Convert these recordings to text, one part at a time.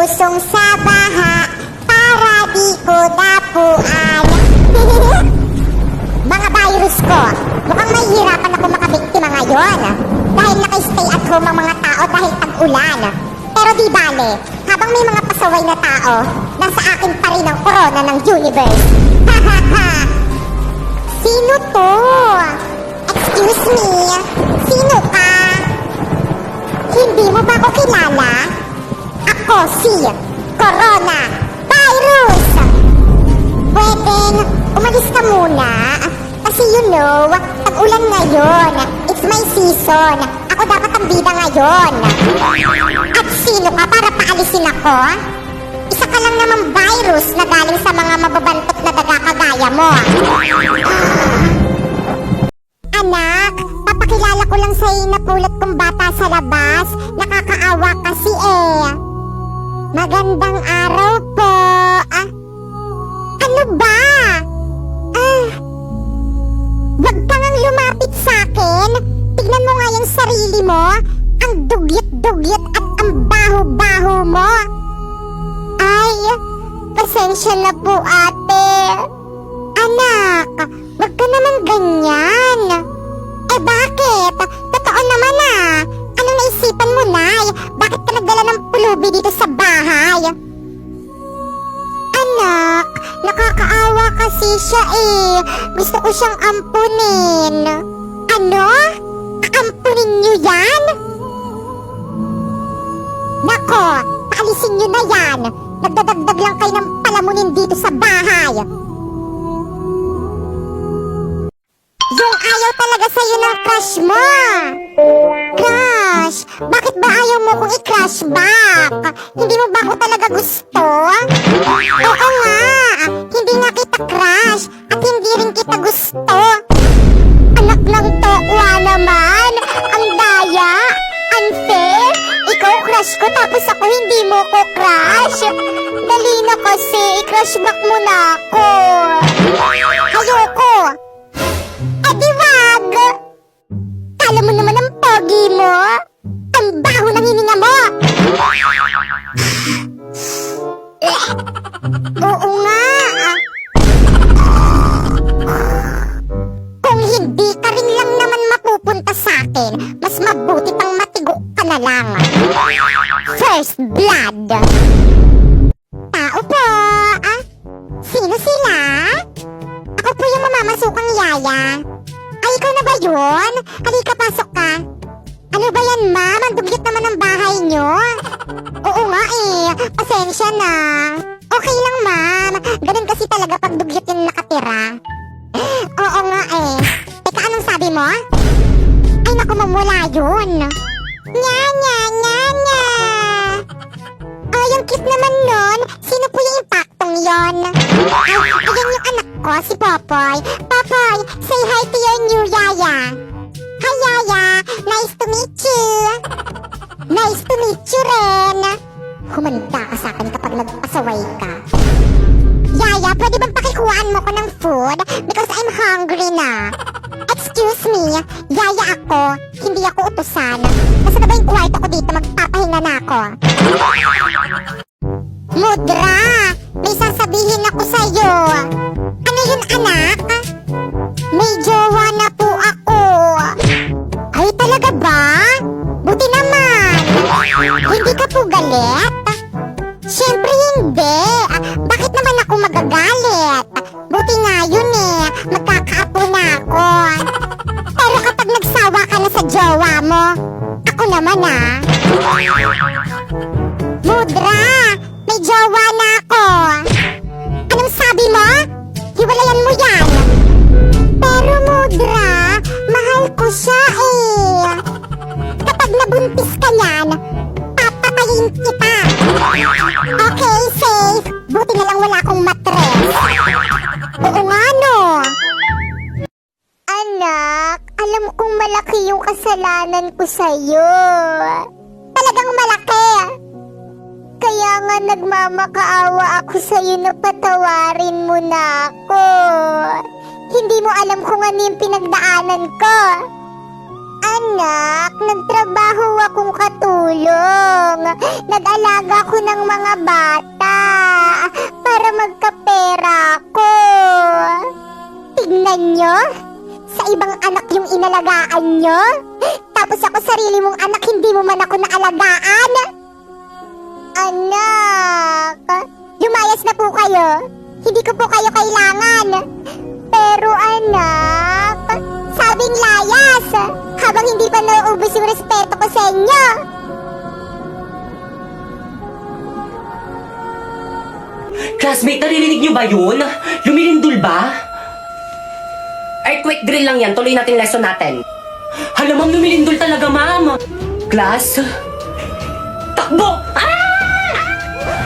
Lulusong sa baha para di ko dapuan. Mga virus ko, mukhang mahihirapan ako makabiktima ngayon dahil naka-stay at home ang mga tao dahil tag-ulan. Pero di bale, habang may mga pasaway na tao, nasa akin pa rin ang corona ng universe. Hahaha! Sino to? Excuse me, sino ka? Hindi mo ba ako kilala? Ako si Corona Virus! Pwedeng umalis ka muna. Kasi you know, tag-ulan ngayon. It's my season. Ako dapat ang bida ngayon. At sino ka para paalisin ako? Isa ka lang namang virus na galing sa mga mababantot na daga kagaya mo. Anak, papakilala ko lang sa'yo na pulot kong bata sa labas. Nakakaawa kasi eh. Magandang araw po. Ano ba? Wag ka ngang lumapit sa'kin. Tignan mo nga yung sarili mo. Ang dugyot-dugyot at ang baho-baho mo. Ay, pasensya na po ate. Anak, wag ka naman ganyan. Eh bakit? Totoo naman Ano naisipan mo, Nay? Bakit ka nagdala ng pulubi dito sa bahay? Anak, nakakaawa kasi siya eh. Gusto ko siyang ampunin. Ano? Aampunin niyo yan? Nako, paalisin niyo na yan. Nagdadagdag lang kayo ng palamunin dito sa bahay. Yung ayaw talaga sa'yo ng crush mo. Crush? Bakit ba ayaw mo kong i-crush back? Hindi mo ba ako talaga gusto? Oo nga, hindi nga kita crush at hindi rin kita gusto. Anak ng tokwa naman, ang daya, unfair. Ikaw crush ko tapos ako hindi mo ko crush. Dali na kasi, i-crush back mo na ako. Ayoko. Di wag! Kala mo naman ang pogi mo? Ang baho ng hininga mo! Oo nga! Kung hindi ka rin lang naman mapupunta sa akin, mas mabuti pang matigo ka na lang. First blood! Tao po! Sino sila? Ako po yung mamamasukang yaya. Ay, ikaw na ba yun? Halika, pasok ka. Ano ba yan, ma'am? Ang dugyot naman ang bahay nyo. Oo nga eh. Pasensya na. Okay lang, ma'am. Ganun kasi talaga pag dugyot yung nakatira. Oo nga eh. Teka, anong sabi mo? Ay, naku, mamula yun. Nya, nya, nya, nya. Oh, yung cute naman nun. Sino po yung impaktong yon? Ay, ayan yung anak ko, si Popoy. Popoy, say hi to your new yaya. Hi, yaya. Nice to meet you. Nice to meet you rin. Humanda ka sa akin kapag nagpasaway ka. Yaya, pwede bang pakikuhaan mo ko ng food? Because I'm hungry na. Excuse me, yaya ako. Hindi ako utusan. Nasa na ba yung kwarto ko dito? Magpapahinga na ako. Mudra, may sasabihin ako sa'yo. Ano yun, anak? May jowa na po ako. Ay, talaga ba? Buti naman. Hindi ka po galit? Siyempre hindi. Bakit naman ako magagalit? Buti nga yun eh. Magkakaapo na ako. Pero kapag nagsawa ka na sa jowa mo, ako naman Mudra, may jowa na ako. Anong sabi mo? Hiwalayan mo yan. Pero Mudra, mahal ko siya eh. Kapag nabuntis ka yan, papatayin kita. Okay, safe. Buti na lang wala akong matres. Oo nga no. Anak, alam kong malaki yung kasalanan ko sa'yo. Talagang malaki. Kaya nga nagmamakaawa ako sa'yo na patawarin mo na ako. Hindi mo alam kung ano yung pinagdaanan ko. Anak, Nagtrabaho akong katulong. Nag-alaga ako ng mga bata para magkapera ko. Tignan nyo, sa ibang anak yung inalagaan nyo. Tapos ako sarili mong anak, hindi mo man ako naalagaan. Anak, lumayas na po kayo. Hindi ko po kayo kailangan. Pero anak, sabing layas, habang hindi pa nauubos yung respeto ko sa inyo. Classmate, naririnig niyo ba yun? Lumilindol ba? Earthquake drill lang yan. Tuloy natin lesson natin. Hala, ma'am, lumilindol talaga, ma'am. Class? Takbo!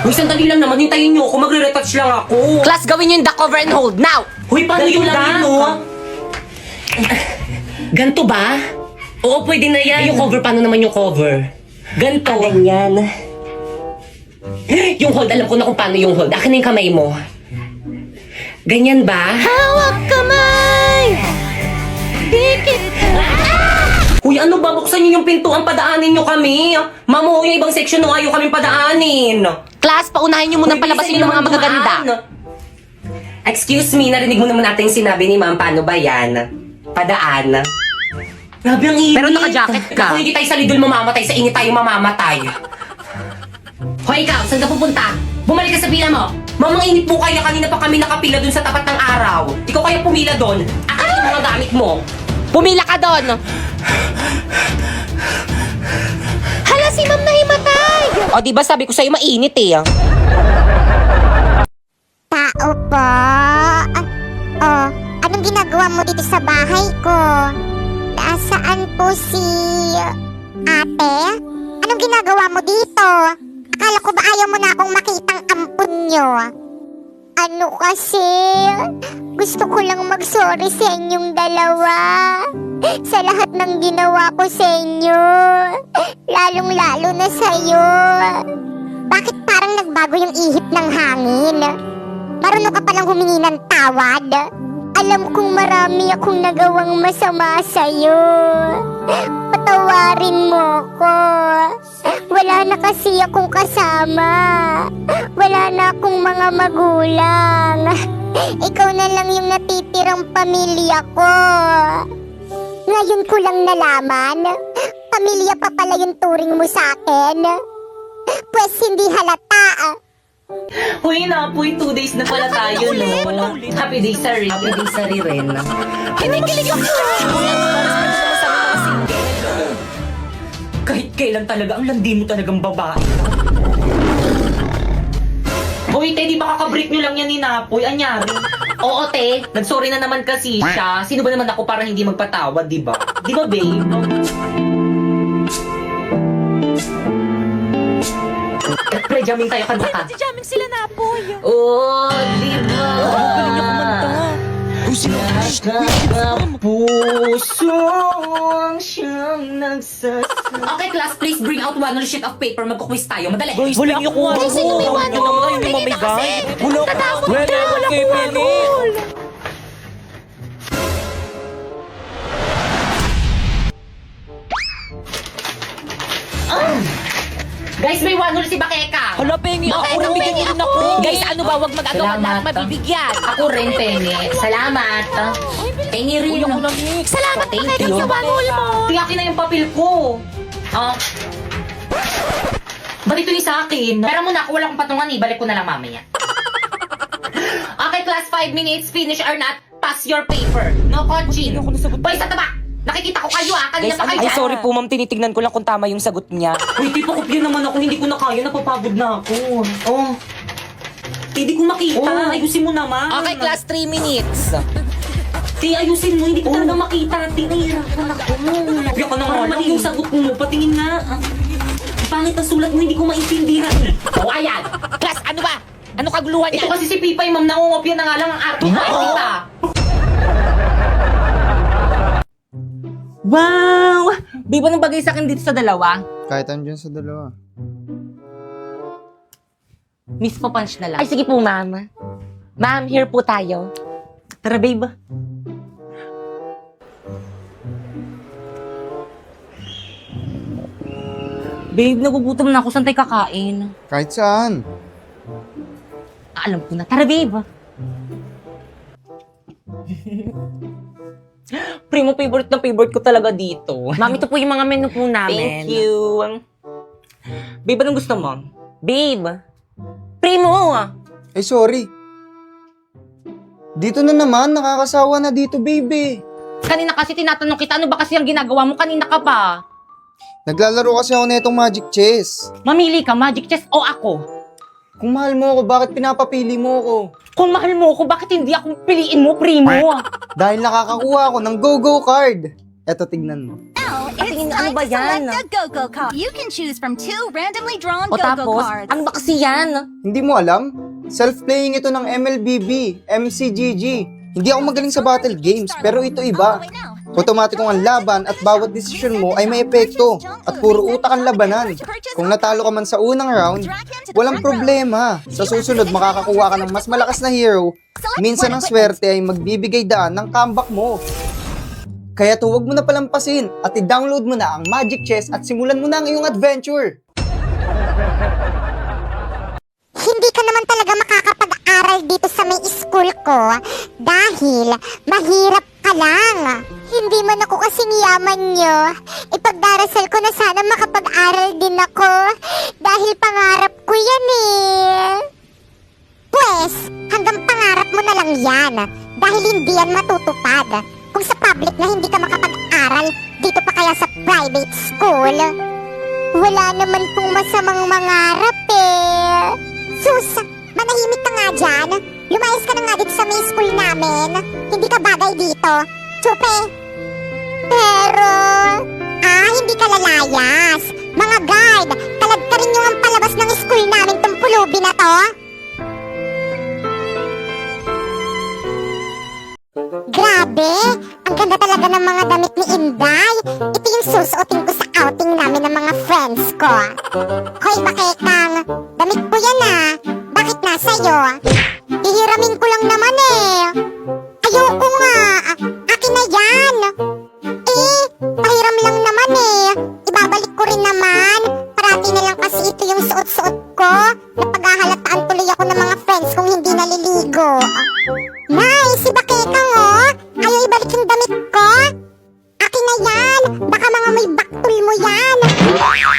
Uy, sandali lang naman. Hintayin niyo ako. Magre-retouch lang ako. Class, gawin yung duck cover and hold now! Uy, paano yung lang no? Ganto ba? Oo, pwede na yan. Yung cover, paano naman yung cover? Ganto. Ganyan. Yung hold, alam ko na kung paano yung hold. Akin na yung kamay mo. Ganyan ba? Hawak kamay! Dikit! Uy, ano ba? Buksan niyo yung pintuan, padaanin niyo kami. Mamo, yung ibang section no, ayaw kaming padaanin. Class, paunahin nyo munang palabasin yung mga magaganda. Excuse me, narinig mo naman natin yung sinabi ni ma'am. Paano ba yan? Padaan. Grabe ang init. Pero naka-jacket ka. Kung hindi tayo sa lidol mamamatay, sa init tayo mamamatay. Hoy, ikaw, saan ka pupunta? Bumalik ka sa pila mo. Mamang init po kaya, kanina pa kami nakapila dun sa tapat ng araw. Ikaw kaya pumila dun. Akin yung mga gamit mo. Pumila ka doon! Hala, si ma'am na himatay! O, di ba sabi ko sa'yo mainit eh. Tao po. Anong ginagawa mo dito sa bahay ko? Nasaan po si ate? Anong ginagawa mo dito? Akala ko ba ayaw mo na akong makitang ampun nyo? Ano kasi? Gusto ko lang mag-sorry sa inyong dalawa. Sa lahat ng ginawa ko sa inyo. Lalong-lalo na sa'yo. Bakit parang nagbago yung ihip ng hangin? Marunong ka palang humingi ng tawad. Alam kong marami akong nagawang masama sa'yo. Patawarin mo ko. Wala na kasi akong kasama. Wala na akong mga magulang. Ikaw na lang yung natitirang pamilya ko. Ngayon ko lang nalaman, pamilya pa pala yung turing mo sa akin. Pwes hindi halata. Hoy, Napoy, 2 days na pala tayo, no? Happy day, sorry. Happy day, sorry rin. Kinikilig ako! Kahit kailan talaga, ang landi mo talagang babae. Hoy, te, di ba kakabreak nyo lang yan ni Napoy? Anyari? Oo, te. Nagsorry na naman kasi siya. Sino ba naman ako para hindi magpatawad, di ba? Di ba, babe? Pre-jamming tayo kanta. Jamming sila na po. Oh, di ba? Galing niya kumanta. Pusong siyang nagsasama. Okay, class, please bring out one sheet of paper. Magkukwis tayo. Madali. Wala niyo ko. Guys, sino may one? Ano naman yung mamigay? Wala Tatakot Wala ka, wala kay ko Penny. Guys, may one si Bakeka. Hala, Penny, ako Bakit nabigyan niyo rin ako. Guys, ano ba? Huwag mag-agawan Salamat. lahat mabibigyan. Ako rin, Penny. Salamat. Penny rin. Uy, ako na mix. Salamat Thank Bakit you. sa one-hole mo. Tiyakin na yung papel ko. Ba't ito yung sa akin? Pero muna, ako wala akong patungan eh. Balik ko na lang mamaya. Okay, class, 5 minutes. Finish or not, pass your paper. No coaching. Ako nasagot. Boy, sa taba! Nakikita ko kayo Kanina Guys, pa kayo ay dyan. sorry po ma'am, tinitignan ko lang kung tama yung sagot niya. Uy, tipo kopya naman ako. Hindi ko na kaya. Napapagod na ako. Oh. Hindi ko makita. Ayusin mo naman. Okay, class, 3 minutes. Ti, ayusin mo. Hindi ko talaga makita. Ti, nahihirapan ako. Kopya ka na nga. Mali yung sagot mo. Patingin nga. Pangit ang sulat mo. Hindi ko maintindihan. Oh, ayan. Class, ano ba? Ano kaguluhan Ito yan? kasi si Pipay, ma'am. Nangungopya na nga lang ang arte. Kita. Wow! Di ba nang bagay sa akin dito sa dalawa? Kahit andyan sa dalawa. Miss po punch na lang. Ay, sige po, ma'am. Ma'am, here po tayo. Tara, babe. Babe, nagugutom na ako. Saan tayo kakain? Kahit saan. Alam ko na. Tara, babe. Primo, favorite na favorite ko talaga dito. Mami, ito po yung mga menu po namin. Thank you. Babe, anong gusto mo? Babe. Primo! Eh, sorry. Dito na naman, nakakasawa na dito, baby. Kanina kasi tinatanong kita, ano ba kasi ang ginagawa mo? Kanina ka pa. Naglalaro kasi ako na itong Magic Chess. Mamili ka, Magic Chess o ako? Kung mahal mo ako, bakit pinapapili mo ako? Kung mahal mo ako, bakit hindi ako piliin mo, Primo? Dahil nakakakuha ako ng Go-Go card. Eto, tignan mo. Now, it's Tingin, time ano ba to yan? select a Go-Go card. You can choose from 2 randomly drawn O Go-Go tapos, cards. ano ba kasi yan? Hindi mo alam? Self-playing ito ng MLBB, MCGG. Hindi ako magaling sa battle games, pero ito iba. Automatikong ang laban at bawat desisyon mo ay may epekto at puro utak ang labanan. Kung natalo ka man sa unang round, walang problema. Sa susunod, makakakuha ka ng mas malakas na hero. Minsan ang swerte ay magbibigay daan ng comeback mo. Kaya huwag mo na palampasin at i-download mo na ang Magic Chess at simulan mo na ang iyong adventure. Hindi ka naman talaga makakapag-aral dito sa may school ko dahil mahirap ka lang. Hindi man ako kasing yaman nyo. Ipagdarasal ko na sana makapag-aral din ako dahil pangarap ko yan eh. Pwes, hanggang pangarap mo na lang yan dahil hindi yan matutupad. Kung sa public na hindi ka makapag-aral, dito pa kaya sa private school? Wala naman pong masamang mangarap eh. Sus, manahimik ka nga dyan. Lumayas ka na nga dito sa may school namin. Hindi ka bagay dito. Chupe. Pero, hindi ka lalayas. Mga guard, kalad ka rin yung ang palabas ng school namin tong pulubi na to. Grabe, ang ganda talaga ng mga damit ni Inday. Ito yung susuotin ko sa outing namin ng mga friends ko. Hoy, Bakekang, damit ko yan ah. Bakit nasa'yo? Hihiramin ko lang naman eh. Ayoko nga, akin na yan. Eh, pahiram lang naman eh. Ibabalik ko rin naman. Parati na lang kasi ito yung suot-suot ko. Napaghahalataan tuloy ako ng mga friends kung hindi naliligo. Nice, si Bakekang oh. Ayaw ibalik yung damit ko. Akin na yan. Baka mga may baktul mo yan.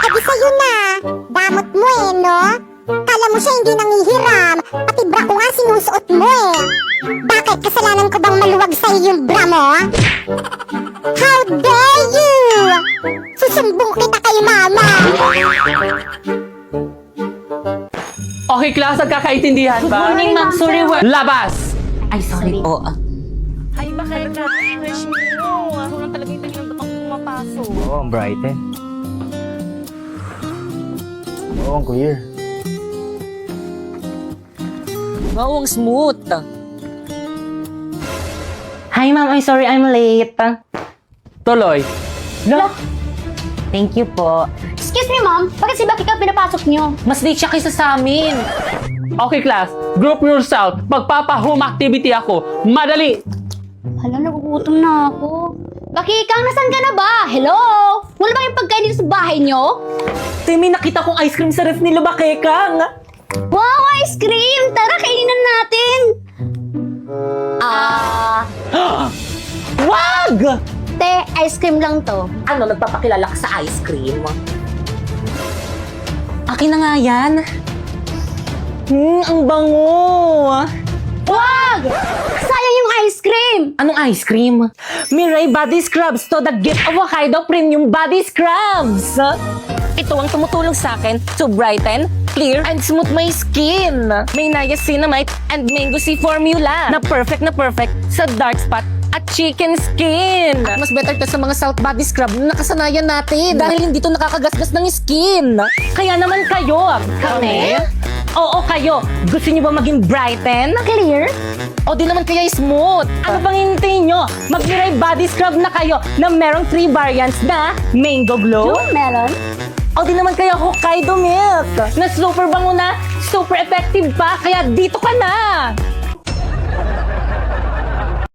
Adi sa'yo na. Damot mo eh, no? Kala mo siya hindi nangihiram. Pati bra ko nga sinusuot mo eh. Bakit? Kasalanan ko bang maluwag sa'yo yung bra mo? How dare you! Susumbong kita kay mama. Okay, class, nagkakaintindihan Good ba? morning, ma'am. Sorry, Labas! Ay, sorry po. Ay, Bakeka. Fresh mo. Sobrang talaga yung tinindot ako pumapasok. Oo, ang bright eh. Oo, ang clear. Wow, ang smooth. Hi, ma'am. I'm sorry I'm late. Tuloy. Thank you po. Excuse me, ma'am. Bakit si Bakeka pinapasok niyo? Mas late siya kaysa sa amin. Okay, class, group yourself. Magpapa-home activity ako. Madali! Hala, nagugutom na ako. Bakeka, nasan ka na ba? Hello? Wala ba yung pagkain dito sa bahay niyo? Tay, may nakita kong ice cream sa ref nila, Bakekang. Wow, ice cream! Tara, kainin natin! Wag! Te, ice cream lang to. Ano, nagpapakilala ka sa ice cream? Akin na nga yan. Ang bango. Wag! Sayang yung ice cream! Anong ice cream? Mirai Body Scrubs to the gift of Hokkaido Premium Body Scrubs. Ito ang tumutulong sa akin to brighten, clear, and smooth my skin. May niacinamide and mango sea formula na perfect sa dark spot at chicken skin. At mas better to sa mga South Body Scrub na nakasanayan natin dahil hindi to nakakagasgas ng skin. Kaya naman kayo, kami? Oo, kayo. Gusto niyo ba maging brighten? Clear? O di naman kaya smooth. Ano pang hintayin nyo? Mag-Mirai Body Scrub na kayo na merong 3 variants na Mango Glow. Yung melon? O di naman kaya Hokkaido Milk na super bango na, super effective pa, kaya dito ka na!